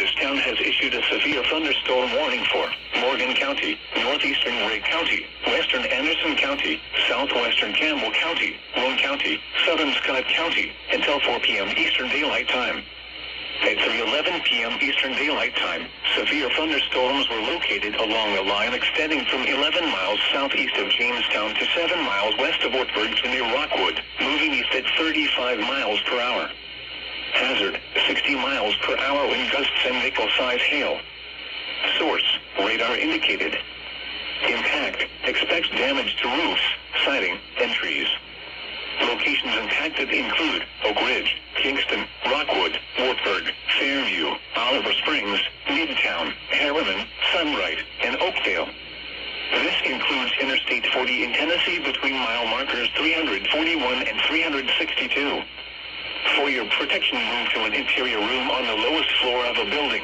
Morristown has issued a severe thunderstorm warning for Morgan County, northeastern Ray County, western Anderson County, southwestern Campbell County, Roane County, southern Scott County, until 4 p.m. Eastern Daylight Time. At 3:11 p.m. Eastern Daylight Time, severe thunderstorms were located along a line extending from 11 miles southeast of Jamestown to 7 miles west of Ortberg to near Rockwood, moving east at 35 miles per hour. Hazard, 60 miles per hour wind gusts and nickel-size hail. Source, radar indicated. Impact, expects damage to roofs, siding, and trees. Locations impacted include Oak Ridge, Kingston, Rockwood, Wartburg, Fairview, Oliver Springs, Midtown, Harriman, Sunbright, and Oakdale. This includes Interstate 40 in Tennessee between mile markers 341 and 362. For your protection, move to an interior room on the lowest floor of a building.